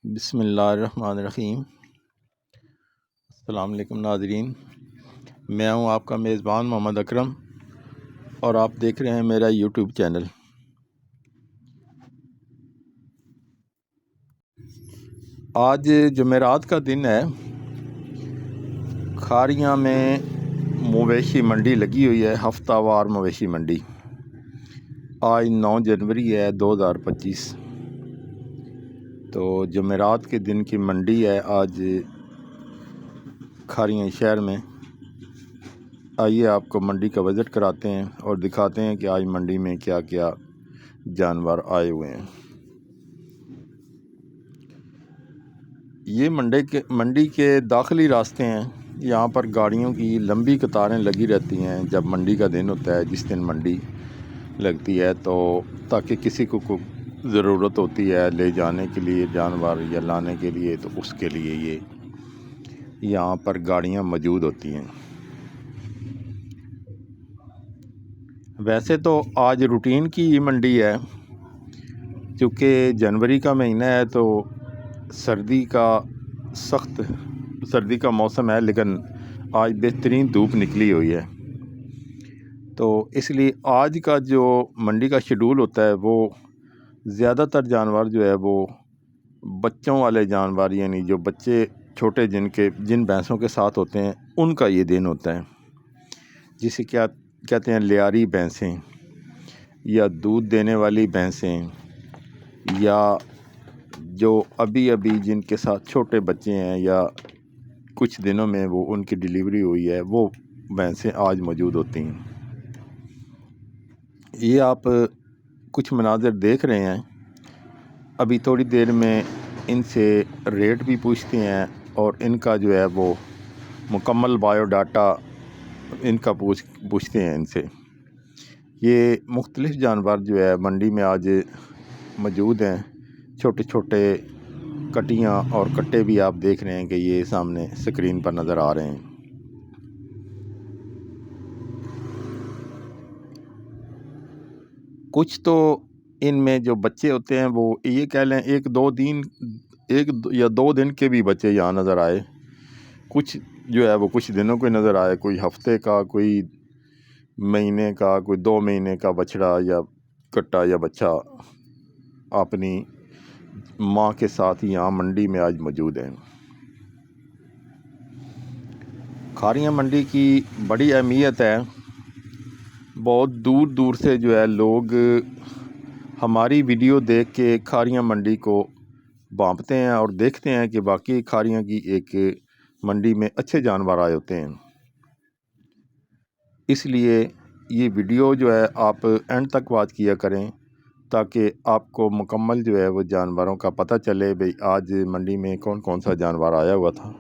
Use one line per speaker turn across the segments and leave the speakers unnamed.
بسم اللہ الرحمن الرحیم۔ السلام علیکم ناظرین، میں ہوں آپ کا میزبان محمد اکرم اور آپ دیکھ رہے ہیں میرا یوٹیوب چینل۔ آج جمعرات کا دن ہے، کھاریاں میں مویشی منڈی لگی ہوئی ہے، ہفتہ وار مویشی منڈی۔ آج 9 جنوری ہے 2025، تو جمعرات کے دن کی منڈی ہے آج کھاریاں شہر میں۔ آئیے آپ کو منڈی کا وزٹ کراتے ہیں اور دکھاتے ہیں کہ آج منڈی میں کیا کیا جانور آئے ہوئے ہیں۔ یہ منڈی کے داخلی راستے ہیں، یہاں پر گاڑیوں کی لمبی قطاریں لگی رہتی ہیں جب منڈی کا دن ہوتا ہے، جس دن منڈی لگتی ہے، تو تاکہ کسی کو ضرورت ہوتی ہے لے جانے کے لیے جانور یا لانے کے لیے، تو اس کے لیے یہ یہاں پر گاڑیاں موجود ہوتی ہیں۔ ویسے تو آج روٹین کی یہ منڈی ہے، چونکہ جنوری کا مہینہ ہے تو سخت سردی کا موسم ہے، لیکن آج بہترین دھوپ نکلی ہوئی ہے، تو اس لیے آج کا جو منڈی کا شیڈول ہوتا ہے وہ زیادہ تر جانور جو ہے وہ بچوں والے جانور، یعنی جو بچے چھوٹے جن بھینسوں کے ساتھ ہوتے ہیں ان کا یہ دن ہوتا ہے، جسے کیا کہتے ہیں لیاری بھینسیں یا دودھ دینے والی بھینسیں، یا جو ابھی جن کے ساتھ چھوٹے بچے ہیں یا کچھ دنوں میں وہ ان کی ڈیلیوری ہوئی ہے، وہ بھینسیں آج موجود ہوتی ہیں۔ یہ آپ کچھ مناظر دیکھ رہے ہیں، ابھی تھوڑی دیر میں ان سے ریٹ بھی پوچھتے ہیں اور ان کا جو ہے وہ مکمل بایو ڈاٹا ان کا پوچھتے ہیں ان سے۔ یہ مختلف جانور جو ہے منڈی میں آج موجود ہیں، چھوٹے چھوٹے کٹیاں اور کٹے بھی آپ دیکھ رہے ہیں کہ یہ سامنے سکرین پر نظر آ رہے ہیں۔ کچھ تو ان میں جو بچے ہوتے ہیں وہ یہ کہہ لیں ایک یا دو دن کے بھی بچے یہاں نظر آئے، کچھ جو ہے وہ کچھ دنوں کے نظر آئے، کوئی ہفتے کا، کوئی مہینے کا، کوئی 2 مہینے کا بچڑا یا کٹا یا بچہ اپنی ماں کے ساتھ یہاں منڈی میں آج موجود ہیں۔ کھاریاں منڈی کی بڑی اہمیت ہے، بہت دور دور سے جو ہے لوگ ہماری ویڈیو دیکھ کے کھاریاں منڈی کو بھانپتے ہیں اور دیکھتے ہیں کہ باقی کھاریاں کی ایک منڈی میں اچھے جانور آئے ہوتے ہیں۔ اس لیے یہ ویڈیو جو ہے آپ اینڈ تک واچ کیا کریں تاکہ آپ کو مکمل جو ہے وہ جانوروں کا پتہ چلے، بھئی آج منڈی میں کون کون سا جانور آیا ہوا تھا۔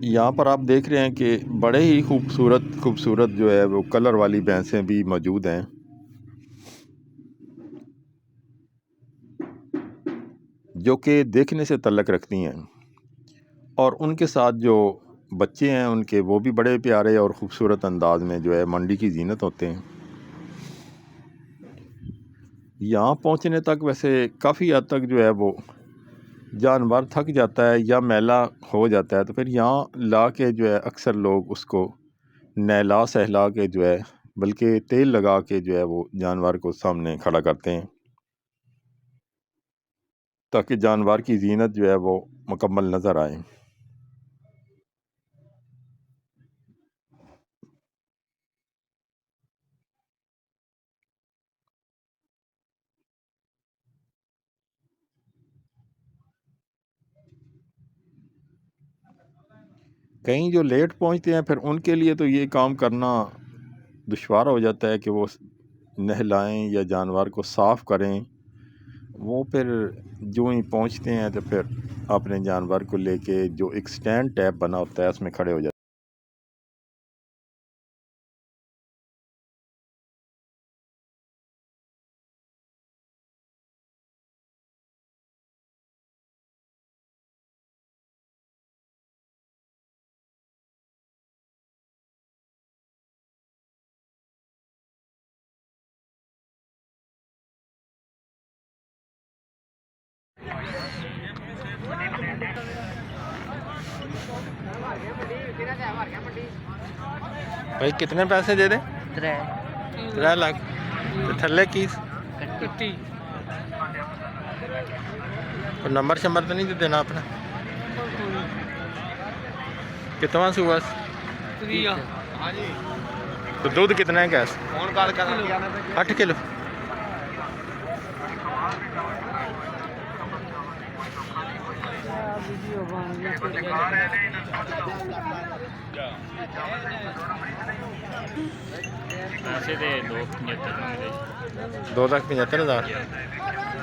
یہاں پر آپ دیکھ رہے ہیں کہ بڑے ہی خوبصورت جو ہے وہ کلر والی بھینسیں بھی موجود ہیں، جو کہ دیکھنے سے تعلق رکھتی ہیں، اور ان کے ساتھ جو بچے ہیں ان کے وہ بھی بڑے پیارے اور خوبصورت انداز میں جو ہے منڈی کی زینت ہوتے ہیں۔ یہاں پہنچنے تک ویسے کافی حد تک جو ہے وہ جانور تھک جاتا ہے یا میلا ہو جاتا ہے، تو پھر یہاں لا کے جو ہے اکثر لوگ اس کو نہلا سہلا کے جو ہے بلکہ تیل لگا کے جو ہے وہ جانور کو سامنے کھڑا کرتے ہیں تاکہ جانور کی زینت جو ہے وہ مکمل نظر آئے۔ کہیں جو لیٹ پہنچتے ہیں پھر ان کے لیے تو یہ کام کرنا دشوار ہو جاتا ہے کہ وہ نہلائیں یا جانور کو صاف کریں، وہ پھر جو ہی پہنچتے ہیں تو پھر اپنے جانور کو لے کے جو ایک سٹینڈ ٹیپ بنا ہوتا ہے اس میں کھڑے ہو جاتے ہیں۔ भाई कितने पैसे दे दे? 3 लाख। थल्ले की नंबर शंबर तो नहीं देना अपना? कितना सुबह? तो दूध कितना है गैस? 8 किलो।
पैसे दे
2,75,000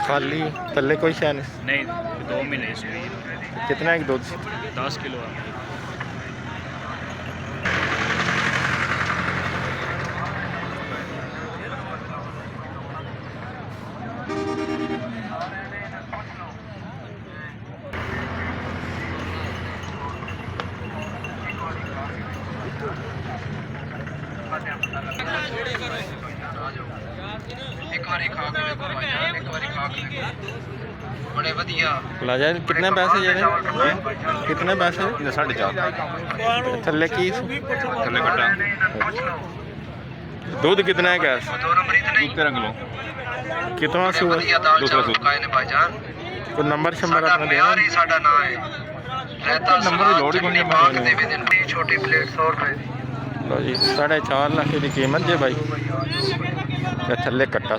खाली थल्ले कोई शै
नहीं 2 महीने इसमें
कितना है दूध?
10 किलो है।
बड़े वधिया
लाजा कितने पैसे जे कितने पैसे?
4.5
थल्ले की
थल्ले कट्टा
दूध कितना है गैस?
2 नंबर इतने
13 किलो।
कितना सुबह?
वधिया दाल
दूसरा
चावल पकाए ने भाईजान
कोई नंबर शंबर
साडा
अपना
प्यार
देना?
ही साडा नाम है रहता
नंबर की लोड़ ही कोनी है।
बाग दे दिन दी छोटी प्लेट 100 रुपए दी
लो जी 4.5 लाख की कीमत जे भाई ते थल्ले कट्टा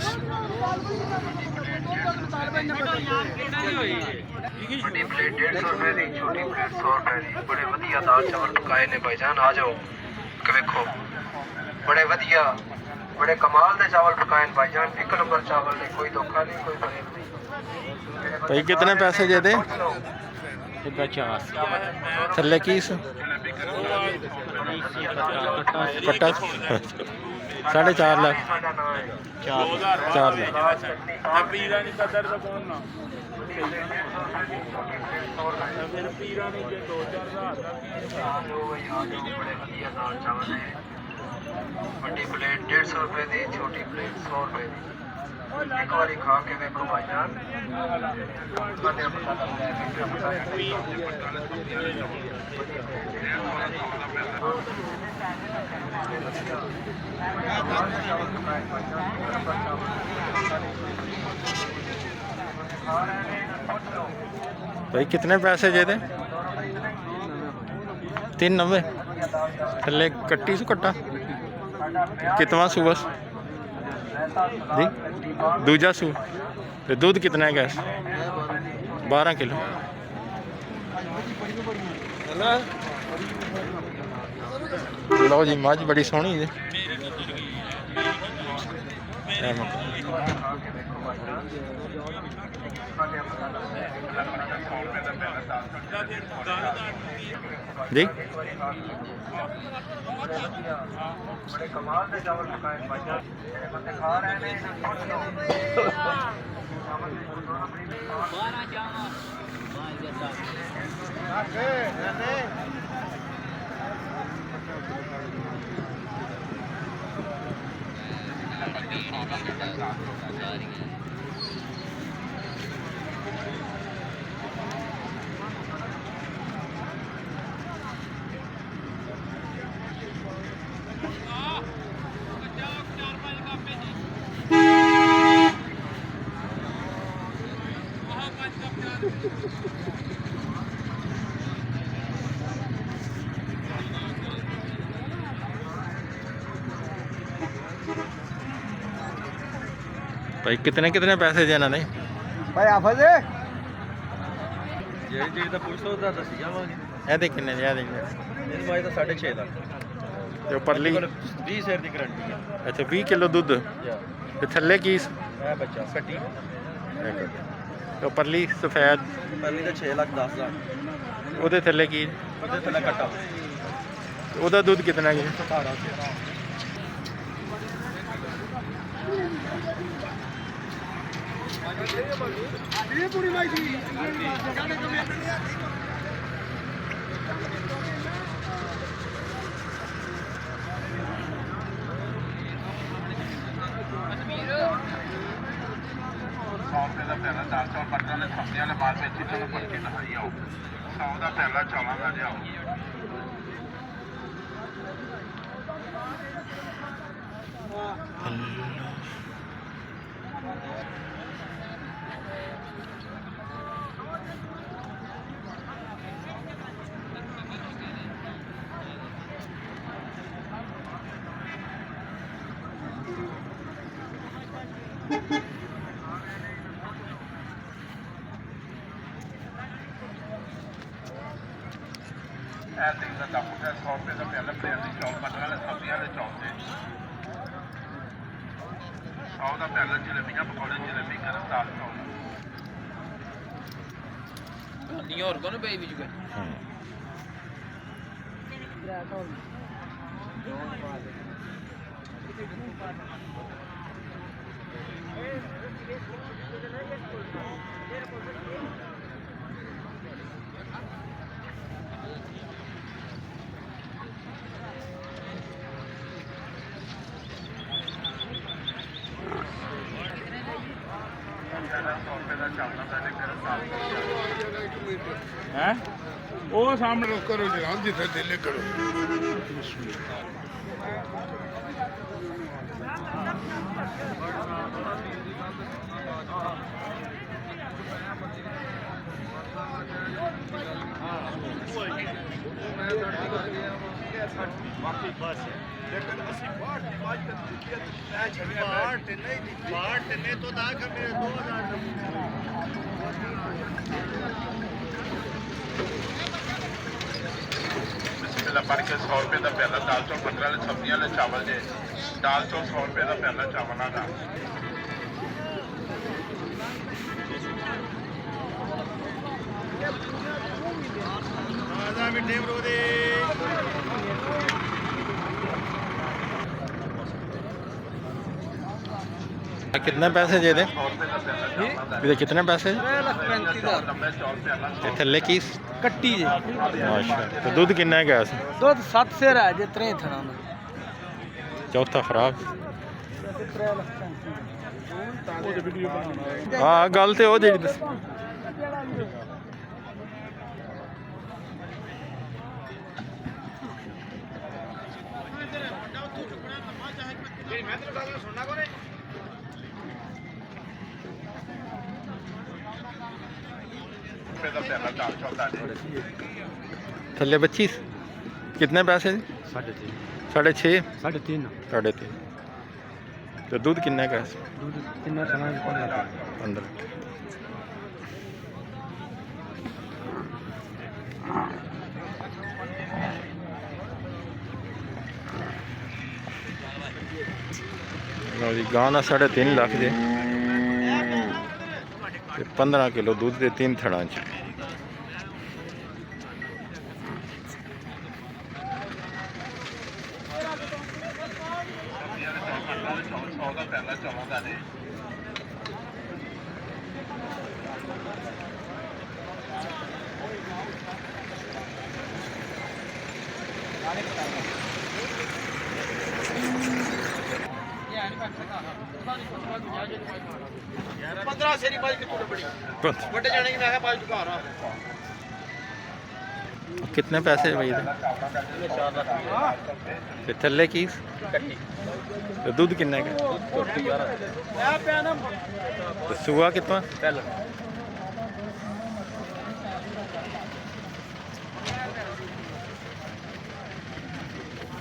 बड़ी प्लेट 150 रुपए दी छोटी प्लेट 100 रुपए दी बड़े वधिया दाल चावल पकाए ने भाईजान आ जाओ कि देखो बड़े वधिया बड़े कमाल दे चावल पकाए ने भाईजान एक नंबर चावल नहीं कोई धोखा नहीं कोई फरेब नहीं
भाई कितने पैसे जे दे?
50
थल्ले की कट्टा 4.5 लाख 4 लाख।
बड़ी प्लेट 150 रुपए दी छोटी प्लेट 100 रुपए दी एक बार खा के देखो भाईजान
भाई कितने पैसे जे दे? 390 थल्ले कट्टी सु कट्टा कितना सुबह जी दूजा सू ते दूध कितना है गैस? 12 किलो। लो जी मझ बड़ी सोहनी जी जी
बड़े कमाल दे चावल पकाए भाईजान जेड़े बंदे खा रहे ने
भाई कितने कितने पैसे देना ने?
भाई आफत
ਜਿਹੜੀ ਚੀਜ਼ ਦਾ ਪੁੱਛੋ ਉਹਦਾ ਦੱਸੀ ਜਾਵਾਂਗੇ।
ਇਹਦੇ ਕਿੰਨੇ ਦੇ? ਇਹਦੇ
ਇਹਦੀ ਮਾਈ ਤਾਂ 6.5 ਲੱਖ
ਤੇ ਉੱਪਰਲੀ
20 ਸ਼ੇਰ ਦੀ ਗਰੰਟੀ ਹੈ।
ਅੱਛਾ 20 ਕਿਲੋ ਦੁੱਧ ਤੇ ਥੱਲੇ ਕੀ
ਇਹ ਬੱਚਾ ਕੱਟੀ
ਤੇ ਉੱਪਰਲੀ ਸਫੈਦ
ਪਹਿਲੀ ਤਾਂ 6 ਲੱਖ 10 ਹਜ਼ਾਰ
ਉਹਦੇ ਥੱਲੇ ਕੀ?
ਉਹਦੇ ਥੱਲੇ ਕੱਟਾ
ਉਹਦਾ ਦੁੱਧ ਕਿੰਨਾ ਹੈ?
18
ये पूरी माई थी
ਪਹਿਲਾ 10 ਚੌਲ 15 ਦੇ ਸਬਜ਼ੀਆਂ ਵਾਲੇ ਮਾਲ ਵਿੱਚ ਚਲੋ ਪੜ ਕੇ ਦਿਖਾਈ ਆਓ 100 ਦਾ ਪਹਿਲਾ ਚੌਲਾਂ ਦਾ ਲਿਆਓ ऐसे का दाम है 100 रुपये का पहला प्लेयर की चौल 15 वाले सब्जी वाले चौल से 100 का पहला जलेबियाँ पकौड़े जलेबी गरम दाल चौल
ਨਹੀਂ ਹੋਰ ਕੋਣ ਪਈ ਵੀ ਜੁਗਾ
है वो सामने करो जनाब जिथे दिल करो लेकिन ਅਸੀਂ ਬਾਹਰ ਦੀ ਬਾਤ ਕਰਦੀ ਹੈ ਬਾਹਰ ਤੇ ਨਹੀਂ ਬਾਹਰ ਤੇ ਨੇ ਤੋਂ ਦਾ ਕਿ ਮੇਰੇ 2000 बिस्मिल्लाह पढ़ के 100 रुपये का पहला दाल चौल 15 वाले सब्जियां वाले चावल जे दाल चौल 100 रुपये का पहला चावल का
कितने पैसे दे दें
100 रुपये का पहला चावल
कितने पैसे
3,35,000
ते थल्ले की
ਕੱਟੀ ਜੇ
अच्छा तो दूध किन्ना है गैस
ਦੁੱਧ 7 ਸਿਰ ਹੈ ਜੇ ਤਰੇ ਥਣਾ
चौथा खराब हाँ गल तो वो जी
रुपये का पहला दाल चौल का
थल्ले 25 कितने पैसे
3.5
6.5
3.5
3.5 तो दूध किन्ना है गैस
ਦੁੱਧ ਕਿੰਨਾ ਥਣਾ
15 लो जी गाना 3.5 लाख दे 15 किलो दूध दे 3 थड़ा च
पहला चावल का दे
ਵੱਡੇ ਜਾਣੇ ਕਿ ਮੈਂ ਕਿਹਾ 5 ਘਰ ਆ
कितने पैसे भाई ते थल्ले की तो दूध किन्ना है तो सुआ कितना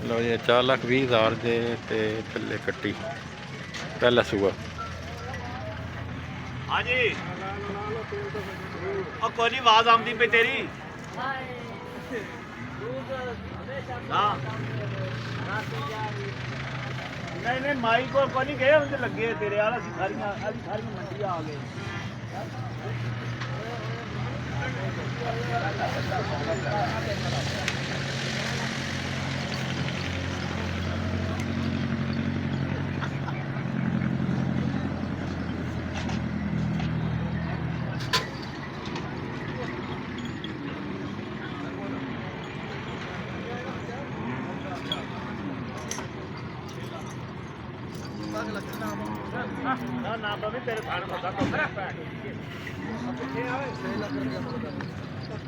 लो जी 4,20,000 दे ते थल्ले कट्टी पहला सुआ
हाँ जी और कोई नहीं आवाज आमदी पे तेरी हाँ नहीं नहीं माइक और कोई नहीं गए उनसे लगे तेरे वाला सारी मंडी आ गए ਨਾ ਨਾ ਬਵੇ ਤੇਰੇ ਥਾਣ ਮੱਥਾ ਟੋਕ ਭੈਣ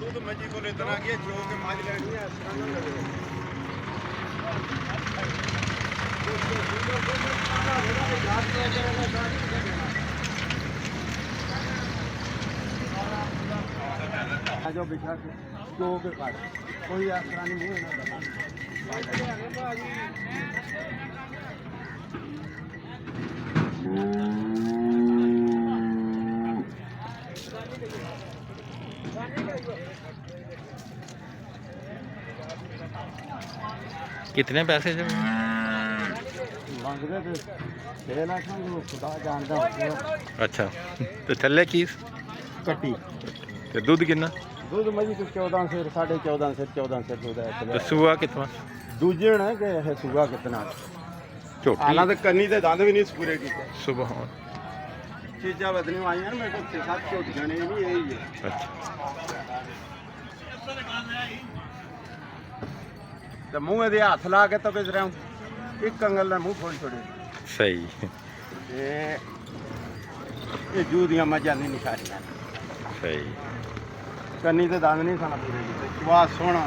ਦੁੱਧ ਮੱਝੀ ਕੋਲ ਇਤਨਾ ਗਿਆ ਜੋ ਕਿ ਮੱਝ ਲੈਣੀ ਹੈ ਇਸ ਤਰ੍ਹਾਂ ਨਾ ਲਵੇ जो बिछा के जो के काट कोई आसरानी मुंह ना
कितने पैसे जब
मंगते थे 6 लाख में खुदा जानता
अच्छा तो थल्ले की
कट्टी
ते दूध कितना
दूध मजी को 14 से 14.5 से 14 से दूध
ते
है
सूआ कितना
दूजे ने कि है सुगा कितना
छोटी
आला तो कन्नी ते दंद भी नहीं पूरे कीते
सुबह
चीज़ां बदलियां आईयां मेरे को 6-7 झोटियां ने नहीं यही है
अच्छा
तो मुंह दे हाथ ला के तो बेच रहा हूँ एक कंगल ने मुंह खोल छोड़े
सही
ये जू दियां मझां नहीं निकालियां
सही
कन्नी ते दंद नहीं साना पूरे कीते वाह सोहना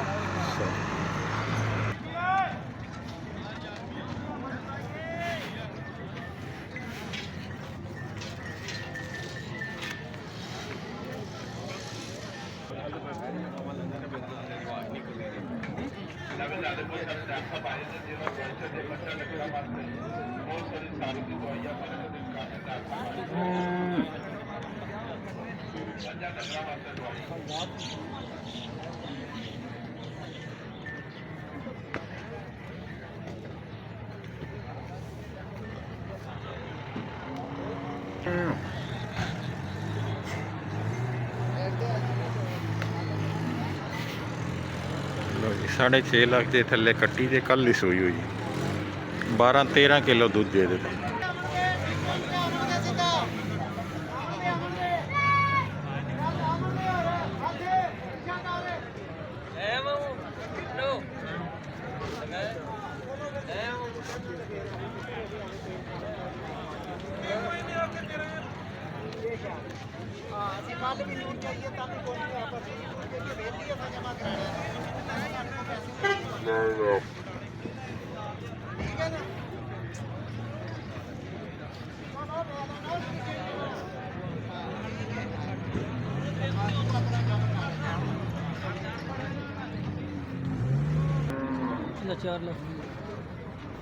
ਲਓ ਜੀ 6.5 ਲੱਖ ਦੇ ਥੱਲੇ ਕੱਟੀ ਤੇ ਕੱਲ ਹੀ ਸੂਈ ਹੋਈ 12-13 ਕਿਲੋ ਦੁੱਧ ਦੇ ਦਿੱਤਾ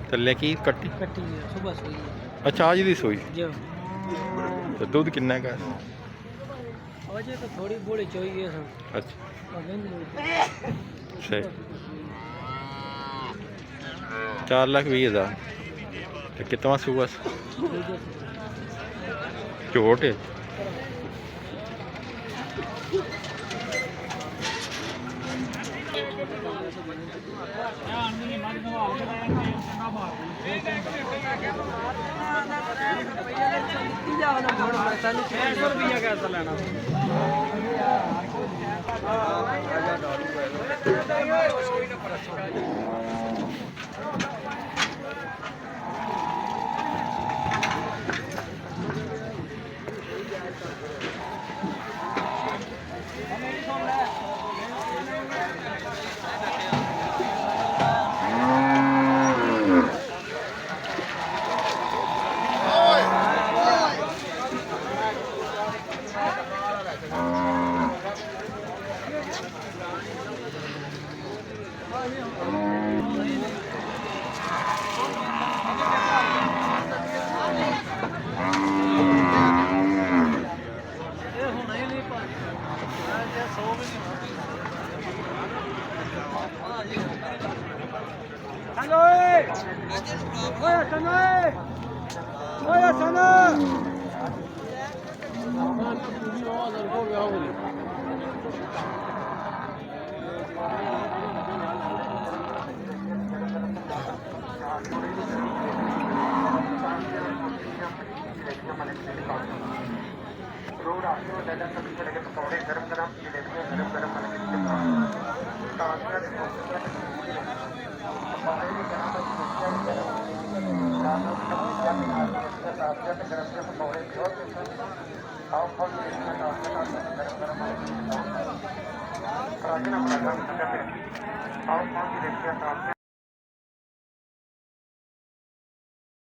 ਥੱਲੇ ਕੀ ਕੱਟੀ
कट्टी है सुबह सोई है
ਅੱਛਾ ਅੱਜ ਦੀ ਸੂਈ
जो
ਤੇ ਦੁੱਧ ਕਿੰਨਾ ਕਾ
वजह तो थोड़ी बूढ़ी चाहिए सर
ਅੱਛਾ
और नहीं
ਸਹੀ 4,20,000 ਤੇ ਕਿਤਨਾ ਸੂਆ ਝੋਟ ਹੈ
रुपया कैसा लेना
ਰਾਜਨਾ ਬਣਾ ਕੇ ਆਓ ਪਹੁੰਚ ਦੇਖਿਆ